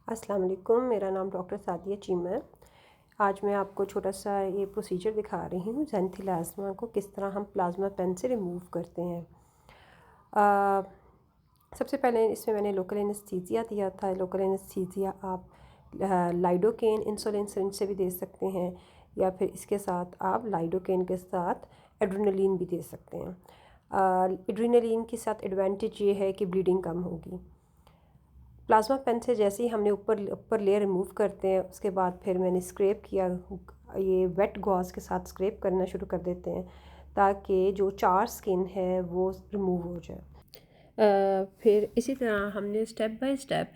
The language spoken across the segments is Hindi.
अस्सलाम वालेकुम, मेरा नाम डॉक्टर सादिया चीमा है। आज मैं आपको छोटा सा ये प्रोसीजर दिखा रही हूँ ज़ेंथिलाज़्मा को किस तरह हम प्लाज़्मा पेन से रिमूव करते हैं। सबसे पहले इसमें मैंने लोकल एनेस्थीसिया दिया था। लोकल एनेस्थीसिया आप लाइडोकेन इंसुलिन सिरिंज से भी दे सकते हैं, या फिर इसके साथ आप लाइडोकेन के साथ एड्रेनलिन भी दे सकते हैं। एड्रेनलिन के साथ एडवांटेज ये है कि ब्लीडिंग कम होगी। प्लाज़्मा पेन से जैसे ही हमने ऊपर लेयर रिमूव करते हैं, उसके बाद फिर मैंने स्क्रैप किया, ये वेट गॉज़ के साथ स्क्रैप करना शुरू कर देते हैं ताकि जो चार स्किन है वो रिमूव हो जाए। फिर इसी तरह हमने स्टेप बाय स्टेप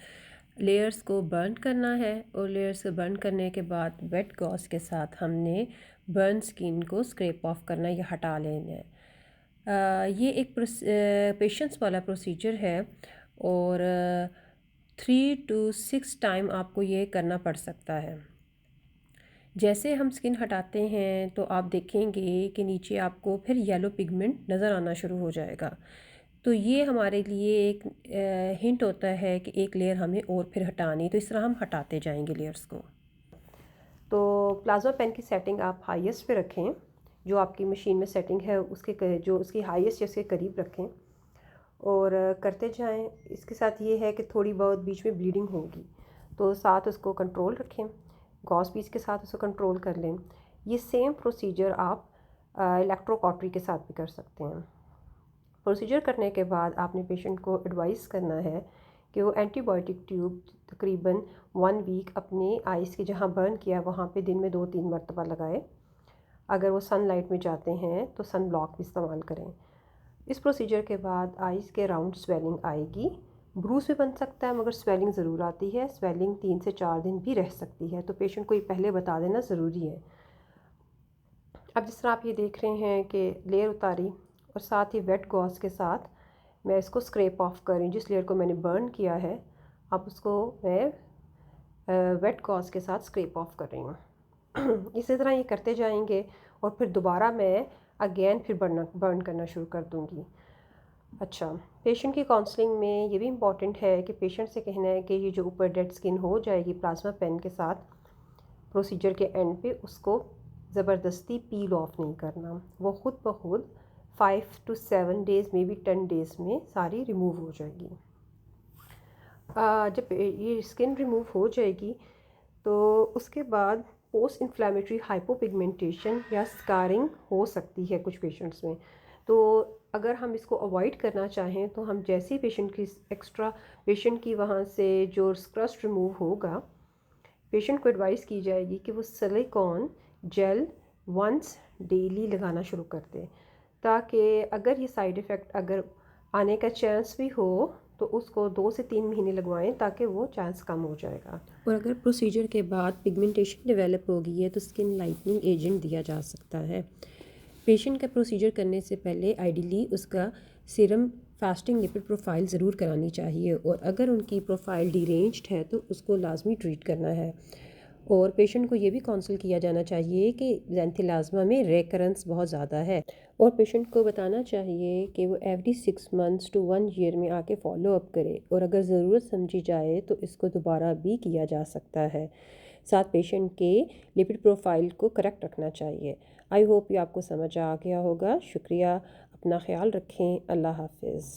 लेयर्स को बर्न करना है, और लेयर्स को बर्न करने के बाद वेट गॉज़ के साथ हमने बर्न स्किन को स्क्रैप ऑफ करना या हटा लेना है। ये एक पेशेंस वाला प्रोसीजर है, और 3 to 6 टाइम आपको ये करना पड़ सकता है। जैसे हम स्किन हटाते हैं तो आप देखेंगे कि नीचे आपको फिर येलो पिगमेंट नज़र आना शुरू हो जाएगा। तो ये हमारे लिए एक हिंट होता है कि एक लेयर हमें और फिर हटानी, तो इस तरह हम हटाते जाएंगे लेयर्स को। तो प्लाज़्मा पेन की सेटिंग आप हाईएस्ट पे रखें, जो आपकी मशीन में सेटिंग है उसके जो उसकी हाईएस्ट या उसके करीब रखें, और करते जाएं। इसके साथ ये है कि थोड़ी बहुत बीच में ब्लीडिंग होगी, तो साथ उसको कंट्रोल रखें, गॉस पीस के साथ उसको कंट्रोल कर लें। ये सेम प्रोसीजर आप इलेक्ट्रोकॉटरी के साथ भी कर सकते हैं। प्रोसीजर करने के बाद आपने पेशेंट को एडवाइस करना है कि वो एंटीबायोटिक ट्यूब तकरीबन 1 वीक अपने आइज़ की जहाँ बर्न किया वहाँ पे दिन में 2-3 मरतबा लगाए। अगर वो सनलाइट में जाते हैं तो सन ब्लॉक भी इस्तेमाल करें। इस प्रोसीजर के बाद आइज़ के राउंड स्वेलिंग आएगी। ब्रूस भी बन सकता है, मगर स्वेलिंग ज़रूर आती है। स्वेलिंग 3 से 4 दिन भी रह सकती है, तो पेशेंट को ये पहले बता देना ज़रूरी है। अब जिस तरह आप ये देख रहे हैं कि लेयर उतारी और साथ ही वेट गॉज़ के साथ मैं इसको स्क्रैप ऑफ कर रही हूँ। जिस लेयर को मैंने बर्न किया है, अब उसको मैं वेट गॉज़ के साथ स्क्रैप ऑफ कर रही हूँ। इसी तरह ये करते जाएंगे, और फिर दोबारा मैं अगेन फिर बर्न करना शुरू कर दूँगी। अच्छा, पेशेंट की काउंसलिंग में ये भी इम्पॉर्टेंट है कि पेशेंट से कहना है कि ये जो ऊपर डेड स्किन हो जाएगी प्लाज़्मा पेन के साथ, प्रोसीजर के एंड पे उसको ज़बरदस्ती पील ऑफ नहीं करना। वो ख़ुद ब खुद 5 to 7 डेज़ में भी 10 डेज़ में सारी रिमूव हो जाएगी। जब ये स्किन रिमूव हो जाएगी तो उसके बाद पोस्ट इन्फ्लेमेटरी हाइपोपिगमेंटेशन या स्कारिंग हो सकती है कुछ पेशेंट्स में। तो अगर हम इसको अवॉइड करना चाहें तो हम जैसे ही पेशेंट की वहाँ से जो क्रस्ट रिमूव होगा, पेशेंट को एडवाइस की जाएगी कि वो सिलिकॉन जेल वंस डेली लगाना शुरू कर दे, ताकि अगर ये साइड इफ़ेक्ट अगर आने का चांस भी हो तो उसको 2 से 3 महीने लगवाएं, ताकि वो चांस कम हो जाएगा। और अगर प्रोसीजर के बाद पिगमेंटेशन डेवलप हो गई है तो स्किन लाइटनिंग एजेंट दिया जा सकता है। पेशेंट का प्रोसीजर करने से पहले आइडियली उसका सीरम फास्टिंग लिपिड प्रोफाइल ज़रूर करानी चाहिए, और अगर उनकी प्रोफाइल डिरेंज्ड है तो उसको लाजमी ट्रीट करना है। और पेशेंट को ये भी काउंसिल किया जाना चाहिए कि ज़ेंथिलाज़्मा में रेकरेंस बहुत ज़्यादा है, और पेशेंट को बताना चाहिए कि वो एवरी 6 months to 1 year में आके फॉलो अप करे, और अगर ज़रूरत समझी जाए तो इसको दोबारा भी किया जा सकता है। साथ पेशेंट के लिपिड प्रोफाइल को करेक्ट रखना चाहिए। आई होप ये आपको समझ आ गया होगा। शुक्रिया, अपना ख्याल रखें। अल्लाह हाफिज़।